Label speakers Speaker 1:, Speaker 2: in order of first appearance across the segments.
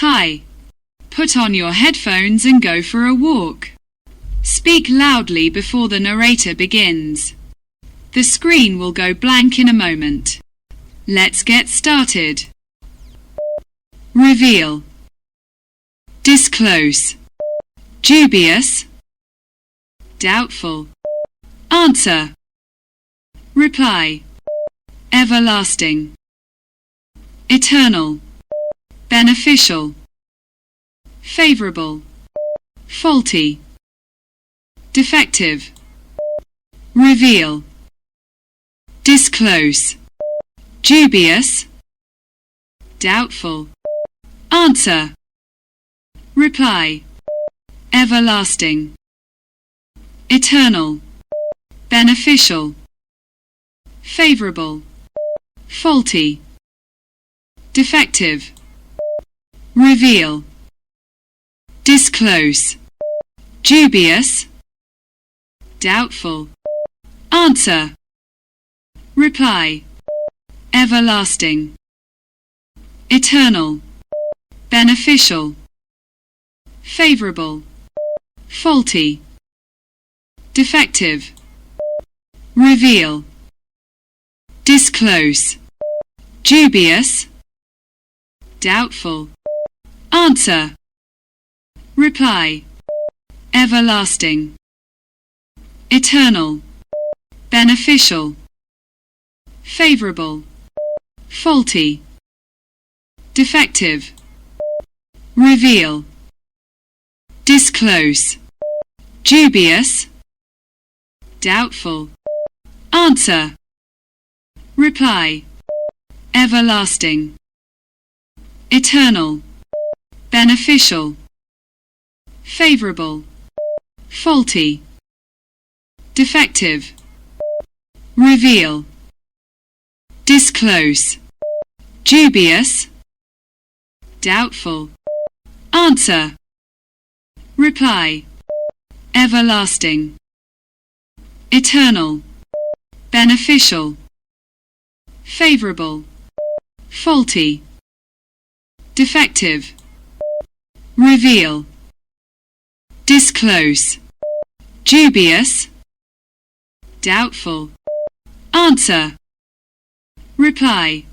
Speaker 1: Hi. Put on your headphones and go for a walk. Speak loudly before the narrator begins. The screen will go blank in a moment. Let's get started. Reveal. Disclose. Dubious. Doubtful. Answer. Reply. Everlasting. Eternal. Beneficial. Favorable. Faulty. Defective. Reveal. Disclose. Dubious. Doubtful. Answer. Reply. Everlasting. Eternal. Beneficial. Favorable. Faulty. Defective. Reveal. Disclose. Dubious. Doubtful. Answer. Reply. Everlasting. Eternal. Beneficial. Favorable. Faulty. Defective. Reveal. Disclose. Dubious. Doubtful. Answer. Reply. Everlasting. Eternal. Beneficial. Favorable. Faulty. Defective. Reveal. Disclose. Dubious. Doubtful. Answer. Reply. Everlasting. Eternal. Beneficial. Favorable. Faulty. Defective. Reveal. Disclose. Dubious. Doubtful. Answer. Reply. Everlasting. Eternal. Beneficial. Favorable. Faulty. Defective. Reveal. Disclose. Dubious. Doubtful. Answer. Reply.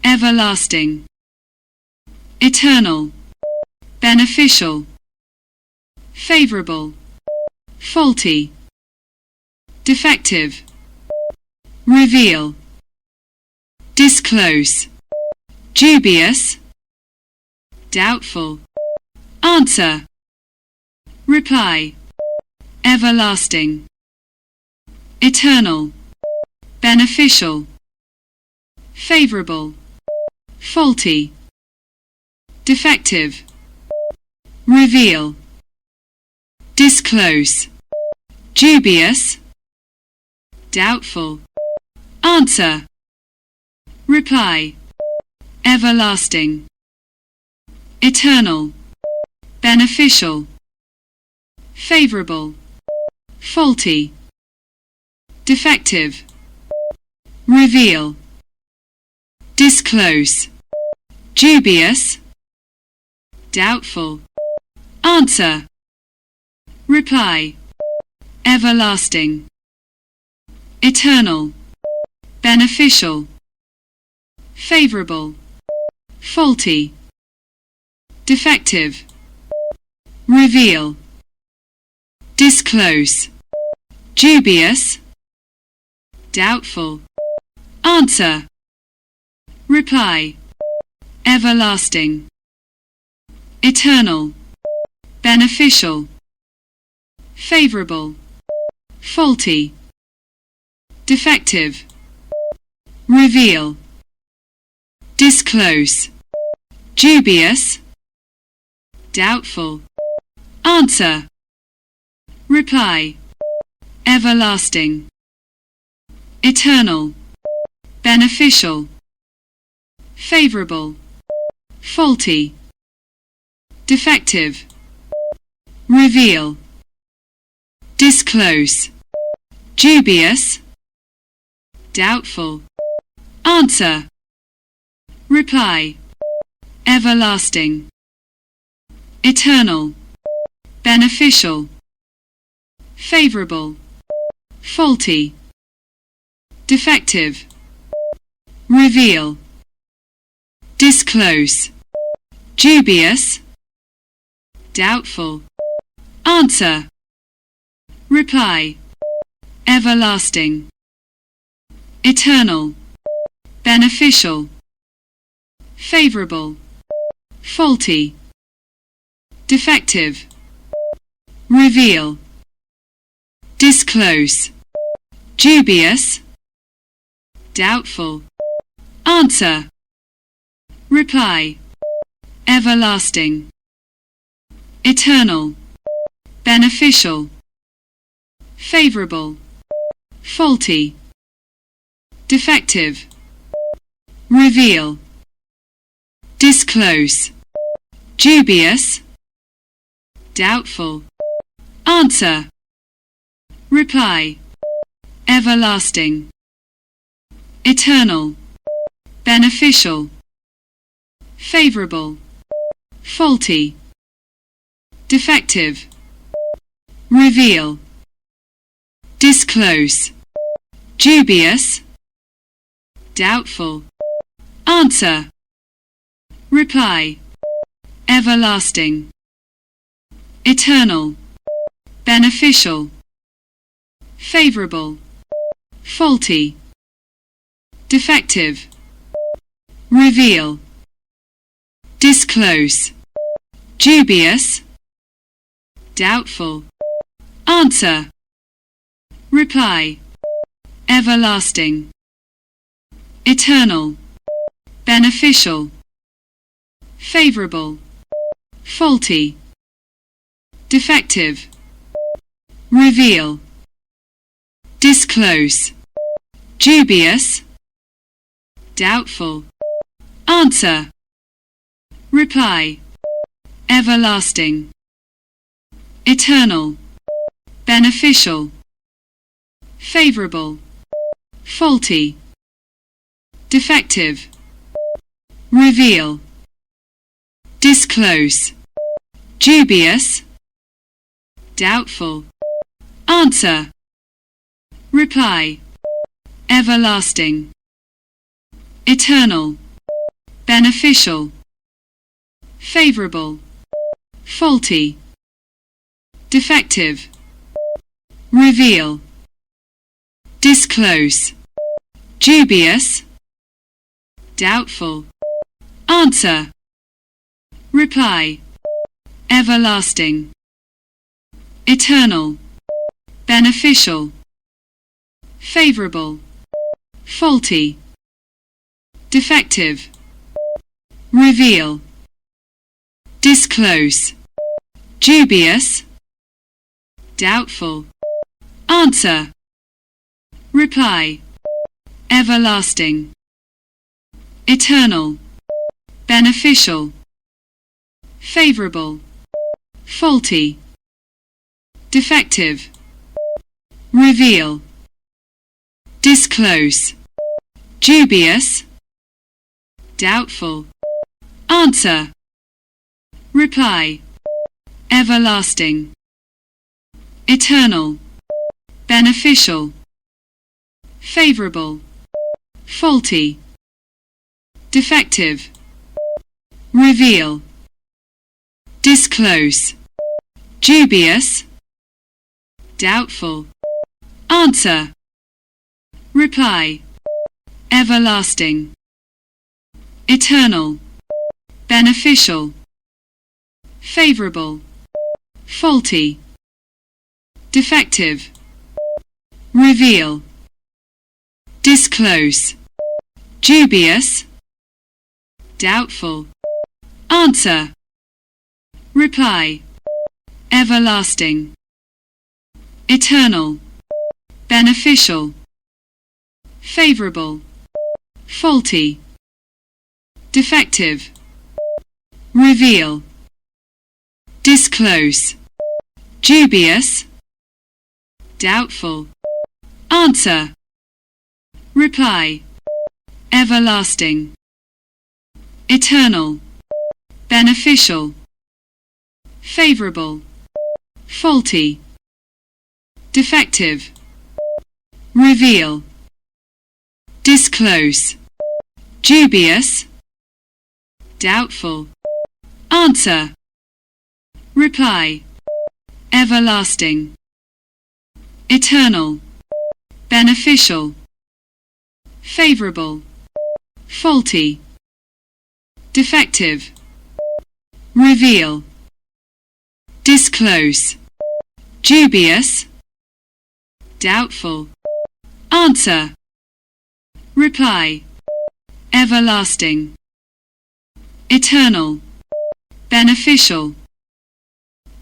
Speaker 1: Everlasting. Eternal. Beneficial. Favorable. Faulty. Defective. Reveal. Disclose. Dubious. Doubtful. Answer. Reply. Everlasting. Eternal. Beneficial. Favorable. Faulty. Defective. Reveal. Disclose. Dubious. Doubtful. Answer. Reply. Everlasting. Eternal. Beneficial. Favorable. Faulty. Defective. Reveal. Disclose. Dubious. Doubtful. Answer. Reply. Everlasting. Eternal. Beneficial. Favorable. Faulty. Defective. Reveal. Disclose. Dubious. Doubtful. Answer. Reply. Everlasting. Eternal. Beneficial. Favorable. Faulty. Defective. Reveal. Disclose. Dubious. Doubtful. Answer. Reply. Everlasting. Eternal. Beneficial. Favorable. Faulty. Defective. Reveal. Disclose. Dubious. Doubtful. Answer. Reply. Everlasting. eternal, beneficial, favorable, faulty, defective, reveal, disclose, dubious, doubtful, answer, reply, everlasting, eternal, beneficial, favorable, faulty, defective, reveal, disclose, dubious, doubtful, answer, reply, everlasting, eternal, beneficial, favorable, faulty, defective, reveal, disclose, dubious, doubtful, answer, reply, everlasting, eternal, beneficial, favorable, faulty, defective, reveal, disclose, dubious, doubtful, answer, reply, everlasting, eternal, beneficial, favorable, faulty, defective, reveal, disclose, dubious, doubtful, answer, reply, everlasting, eternal, beneficial, favorable, faulty, defective, reveal, disclose, dubious, doubtful, answer, reply, everlasting, eternal, beneficial, favorable, faulty, defective, reveal, disclose, dubious, doubtful, answer, reply, everlasting, eternal, beneficial, favorable, faulty, defective, reveal, disclose, dubious, doubtful, answer, reply, everlasting, eternal, beneficial, favorable, faulty, defective, reveal, disclose, dubious, doubtful, answer, reply, everlasting, eternal, beneficial, favorable, faulty, defective, reveal, disclose, dubious, doubtful, answer, reply, everlasting, eternal, beneficial, favorable, faulty, defective, reveal, disclose, dubious, doubtful, answer, reply, everlasting, eternal, beneficial, favorable, faulty, defective, reveal, disclose, dubious, doubtful, answer, reply, everlasting, eternal, beneficial, favorable, faulty, defective, reveal, disclose, dubious, doubtful, answer, reply, everlasting, eternal, beneficial, favorable, faulty, defective, reveal, disclose, dubious, doubtful, answer, reply, everlasting, eternal, beneficial, favorable, faulty, defective, reveal, disclose, dubious, doubtful, answer, reply, everlasting, eternal, beneficial,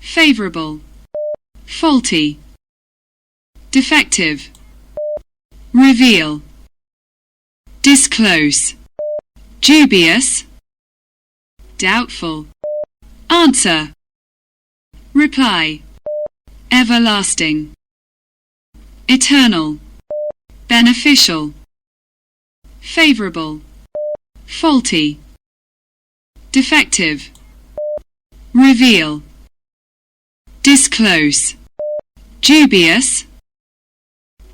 Speaker 1: favorable, faulty, defective, reveal, disclose, dubious, doubtful, answer, reply, everlasting, eternal, beneficial, favorable, faulty, defective, reveal, disclose, dubious,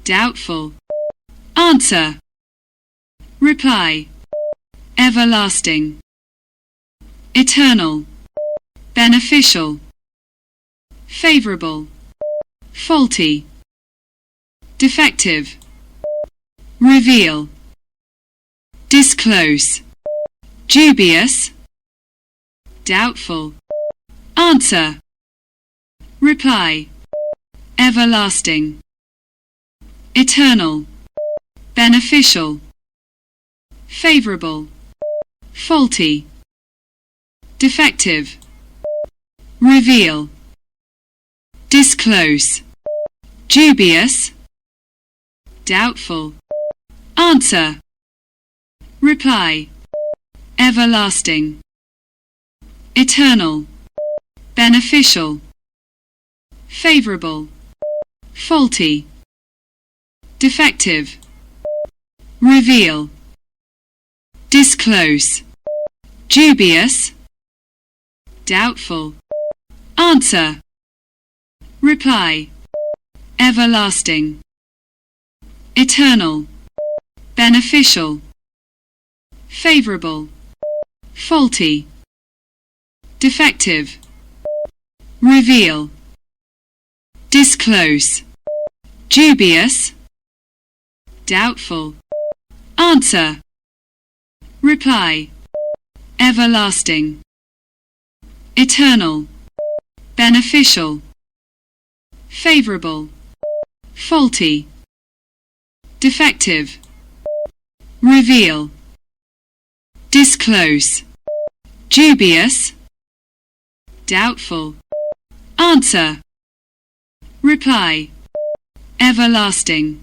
Speaker 1: doubtful, answer, reply, everlasting, eternal, beneficial, favorable, faulty, defective, reveal, disclose, dubious, doubtful, answer, reply, everlasting, eternal, beneficial, favorable, faulty, defective, reveal, disclose, dubious, doubtful, answer, reply, everlasting, eternal, beneficial, favorable, faulty, defective, reveal, disclose, dubious, doubtful, answer, reply, everlasting, eternal, beneficial, favorable, faulty, defective, reveal, disclose, dubious, doubtful, answer, reply, everlasting, eternal, beneficial, favorable, faulty, defective, reveal, disclose, dubious, doubtful, answer, reply, everlasting,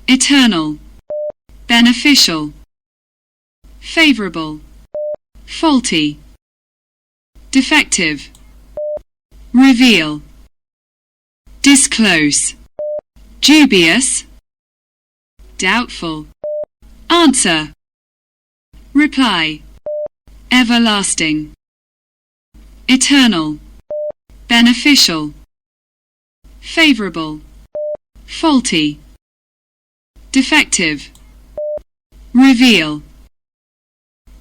Speaker 1: eternal, beneficial, favorable, faulty, defective, reveal, disclose, dubious, doubtful, answer, reply, everlasting, eternal, beneficial, favorable, faulty, defective, reveal,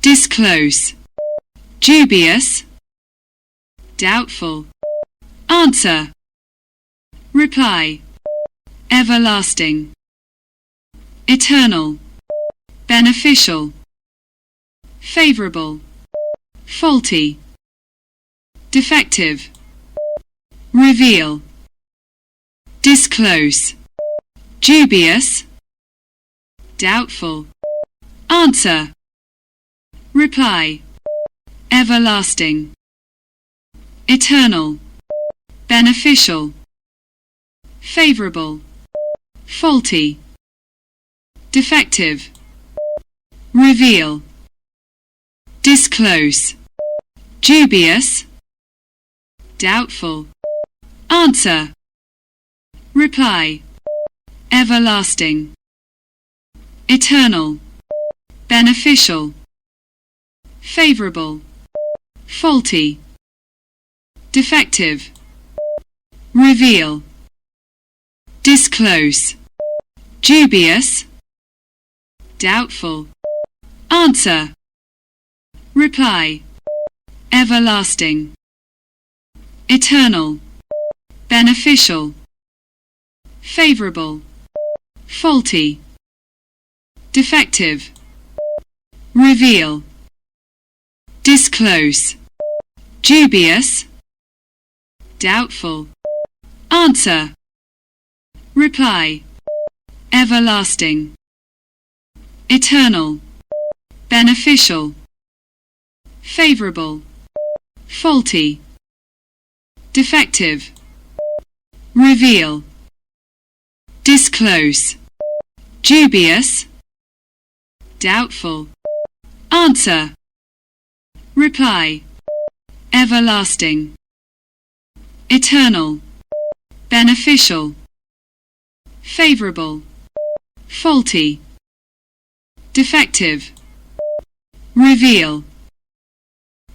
Speaker 1: disclose, dubious, doubtful, answer, reply, everlasting, eternal, beneficial, favorable, faulty, defective, reveal, disclose, dubious, doubtful, answer, reply, everlasting, eternal, beneficial, favorable, faulty, defective, reveal, disclose, dubious, doubtful, answer, reply, everlasting, eternal, beneficial, favorable, faulty, defective, reveal, disclose, dubious, doubtful, answer, reply, everlasting, eternal, beneficial, favorable, faulty, defective, reveal, disclose, dubious, doubtful, answer, reply, everlasting, eternal, beneficial, favorable, faulty, defective, reveal, disclose, dubious, doubtful, answer, reply, everlasting, eternal, beneficial, favorable, faulty, defective, reveal,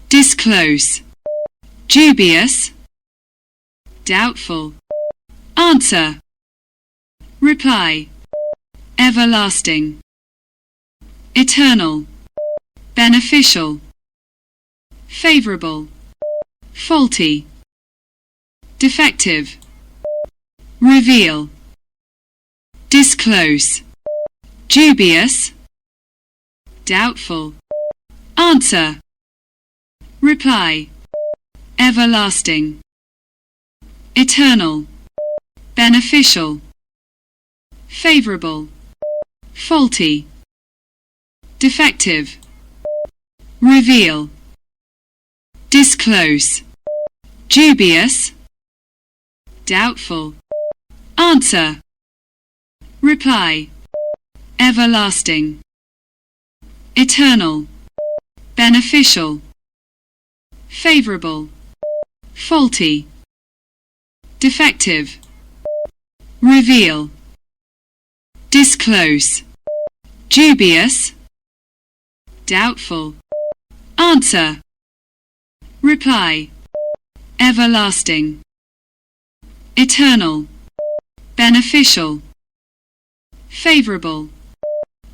Speaker 1: disclose, dubious, doubtful, answer, reply, everlasting, eternal, beneficial, favorable, faulty, defective, reveal, disclose, dubious, doubtful, answer, reply, everlasting, eternal, beneficial, favorable, faulty, defective, reveal, disclose, dubious, doubtful, answer, reply, everlasting, eternal, beneficial, favorable, faulty, defective, reveal, disclose, dubious, doubtful, answer, reply, everlasting, eternal, beneficial, favorable,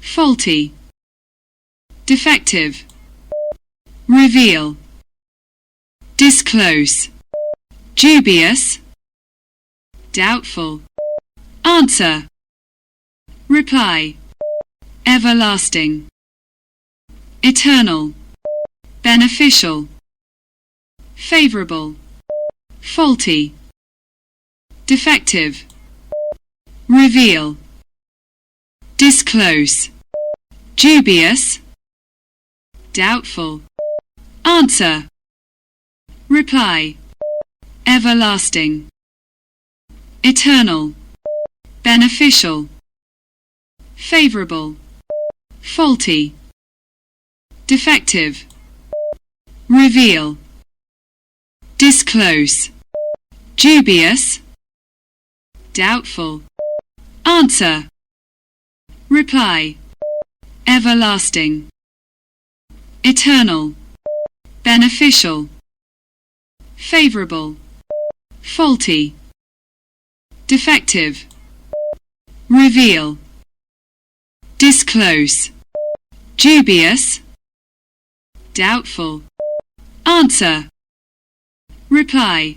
Speaker 1: faulty, defective, reveal, disclose, dubious, doubtful, answer, reply, everlasting, eternal, beneficial, favorable, faulty, defective, reveal, disclose, dubious, doubtful, answer, reply, everlasting, eternal, beneficial, favorable, faulty, defective, reveal, disclose, dubious, doubtful, answer, reply, everlasting, eternal, beneficial, favorable, faulty, defective, reveal, disclose, dubious, doubtful, answer, reply,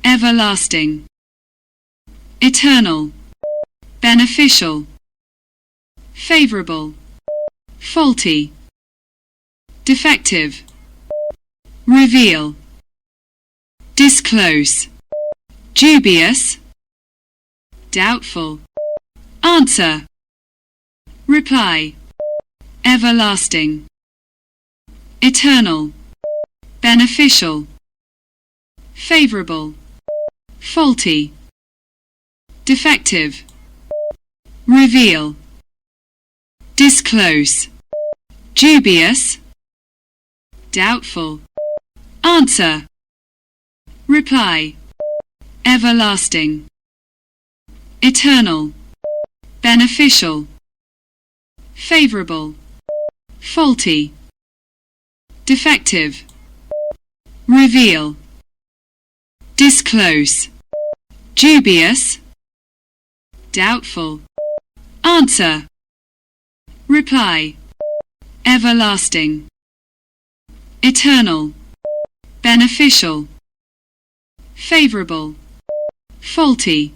Speaker 1: everlasting, eternal, beneficial, favorable, faulty, defective, reveal, disclose, dubious, doubtful, answer, reply, everlasting, eternal, beneficial, favorable, faulty, defective, reveal, disclose, dubious, doubtful, answer, reply, everlasting, eternal, beneficial, favorable, faulty, defective, reveal, disclose, dubious, doubtful, answer, reply, everlasting, eternal, beneficial, favorable, faulty,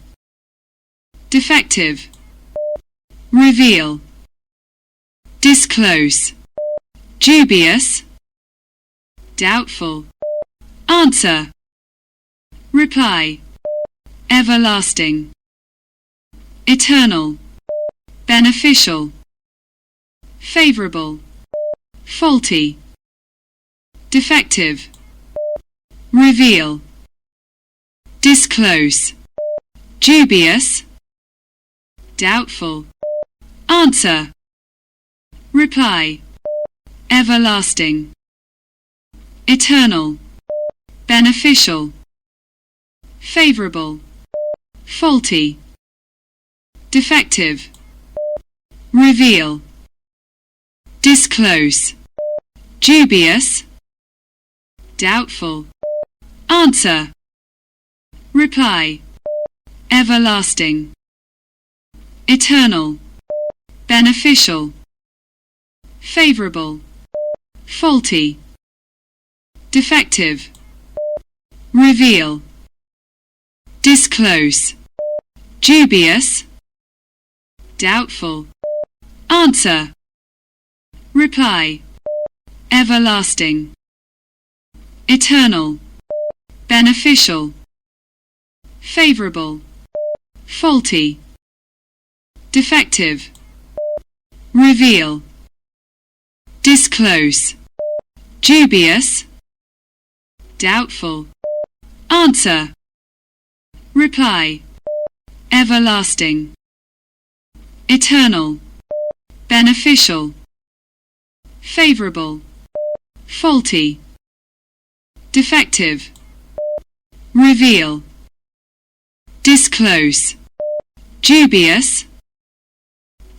Speaker 1: defective, reveal, disclose, dubious, doubtful, answer, reply, everlasting, eternal, beneficial, favorable, faulty, defective, reveal, disclose, dubious, doubtful, answer, reply, everlasting, eternal, beneficial, favorable, faulty, defective, reveal, disclose, dubious, doubtful, answer, reply, everlasting, eternal, beneficial, favorable, faulty, defective, reveal, disclose, dubious, doubtful, answer, reply, everlasting, eternal, beneficial, favorable, faulty, defective, reveal, disclose, dubious, doubtful, answer, reply, everlasting, eternal, beneficial, favorable, faulty, defective, reveal, disclose, dubious,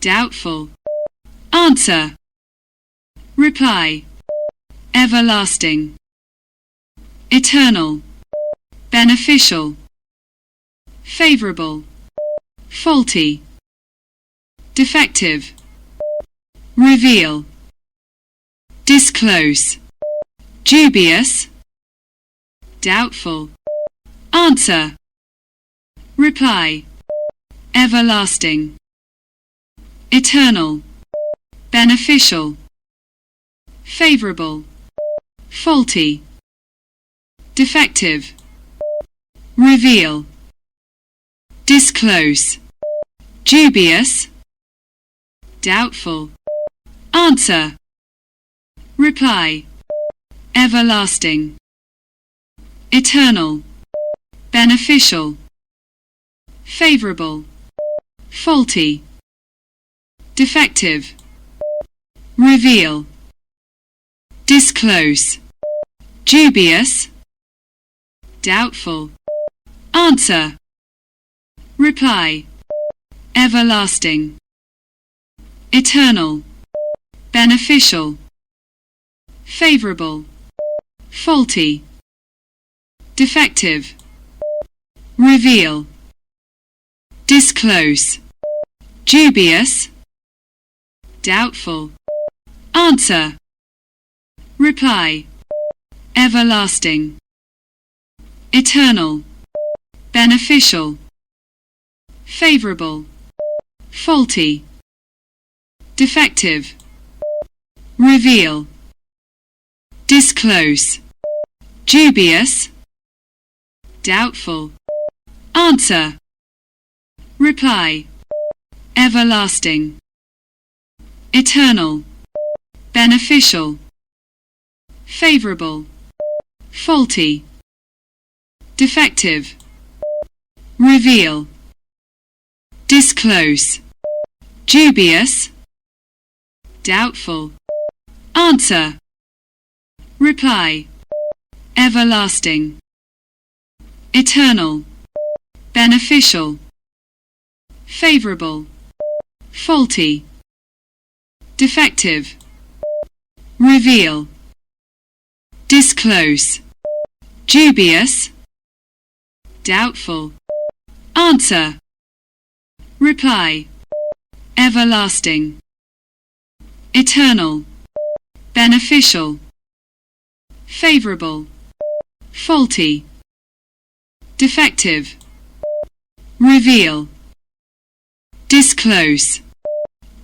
Speaker 1: doubtful, answer, reply, everlasting, eternal, beneficial, favorable, faulty, defective, reveal, disclose, dubious, doubtful, answer, reply, everlasting, eternal, beneficial, favorable, faulty, defective, reveal, disclose, dubious, doubtful, answer, reply, everlasting, eternal, beneficial, favorable, faulty, defective, reveal, disclose, dubious, doubtful, answer, reply, everlasting, eternal, beneficial, favorable, faulty, defective, reveal, disclose, dubious, doubtful, answer, reply, everlasting, eternal, beneficial, favorable, faulty, defective, reveal, disclose, dubious, doubtful, answer, reply, everlasting, eternal, beneficial, favorable, faulty, defective, reveal, disclose, dubious, doubtful, answer, reply, everlasting, eternal, beneficial, favorable, faulty, defective, reveal, disclose, dubious, doubtful, answer, reply, everlasting, eternal, beneficial, favorable, faulty, defective, reveal, disclose,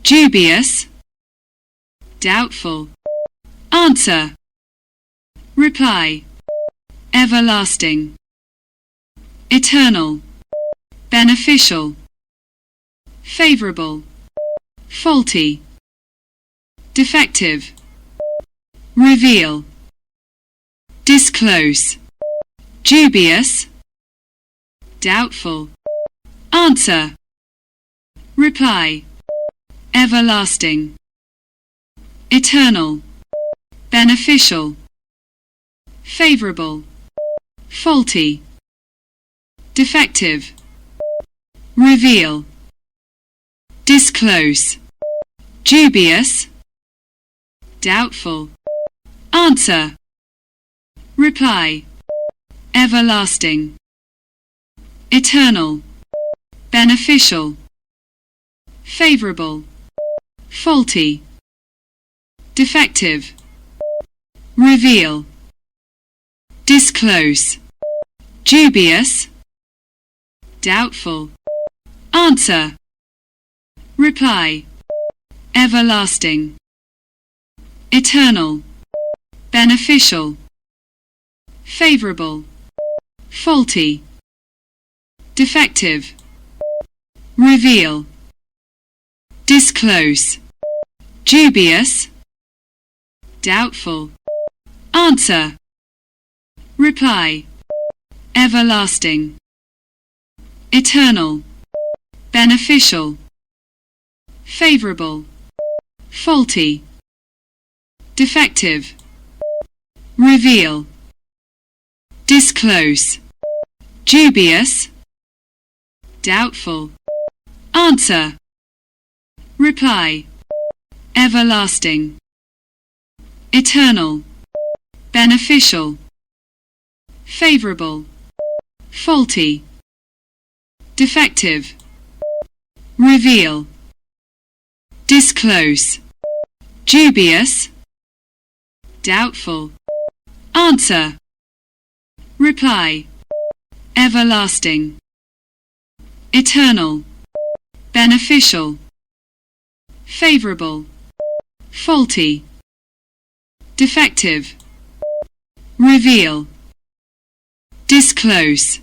Speaker 1: dubious, doubtful, answer, reply, everlasting, eternal, beneficial, favorable, faulty, defective, reveal, disclose, dubious, doubtful, answer, reply, everlasting, eternal, beneficial, favorable, faulty, defective, reveal, disclose, dubious, doubtful, answer, reply, everlasting, eternal, beneficial, favorable, faulty, defective, reveal, disclose, dubious, doubtful, answer, reply, everlasting, eternal, beneficial, favorable, faulty, defective, reveal, disclose, dubious, doubtful, answer, reply, everlasting, eternal, beneficial, favorable, faulty, defective, reveal, disclose, dubious, doubtful, answer, reply, everlasting, eternal, beneficial, favorable, faulty, defective, reveal, disclose, dubious, doubtful, answer, reply, everlasting, eternal, beneficial, favorable, faulty, defective, reveal, disclose,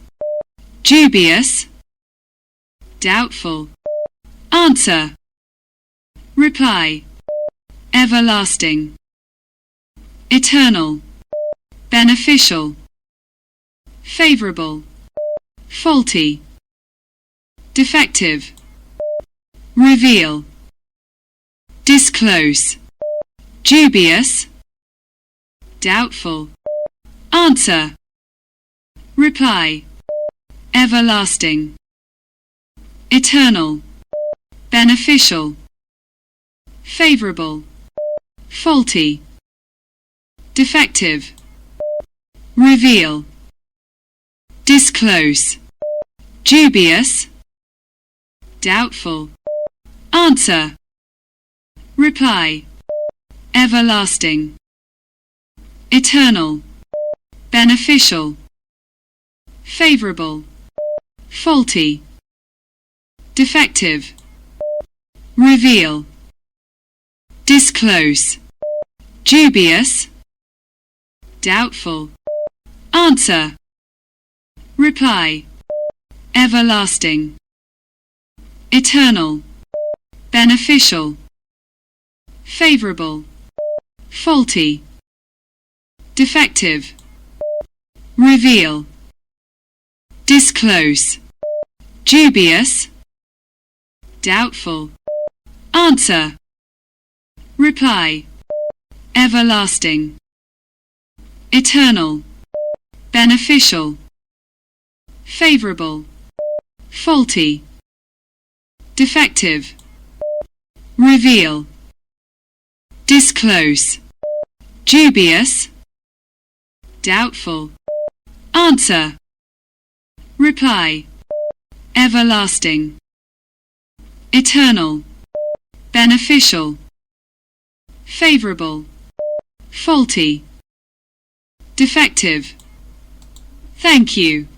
Speaker 1: dubious, doubtful, answer, reply, everlasting, eternal, beneficial, favorable, faulty, defective, reveal, disclose, dubious, doubtful, answer, reply, everlasting, eternal, beneficial, favorable, faulty, defective, reveal, disclose, dubious, doubtful, answer, reply, everlasting, eternal, beneficial, favorable, faulty, defective, reveal, disclose, dubious, doubtful, answer, reply, everlasting, eternal, beneficial, favorable, faulty, defective, reveal, disclose, dubious, doubtful, answer, reply, everlasting, eternal, beneficial, favorable, faulty, defective, reveal, disclose, dubious, doubtful, answer, Reply. Everlasting. Eternal. Beneficial. Favorable. Faulty. Defective. Thank you.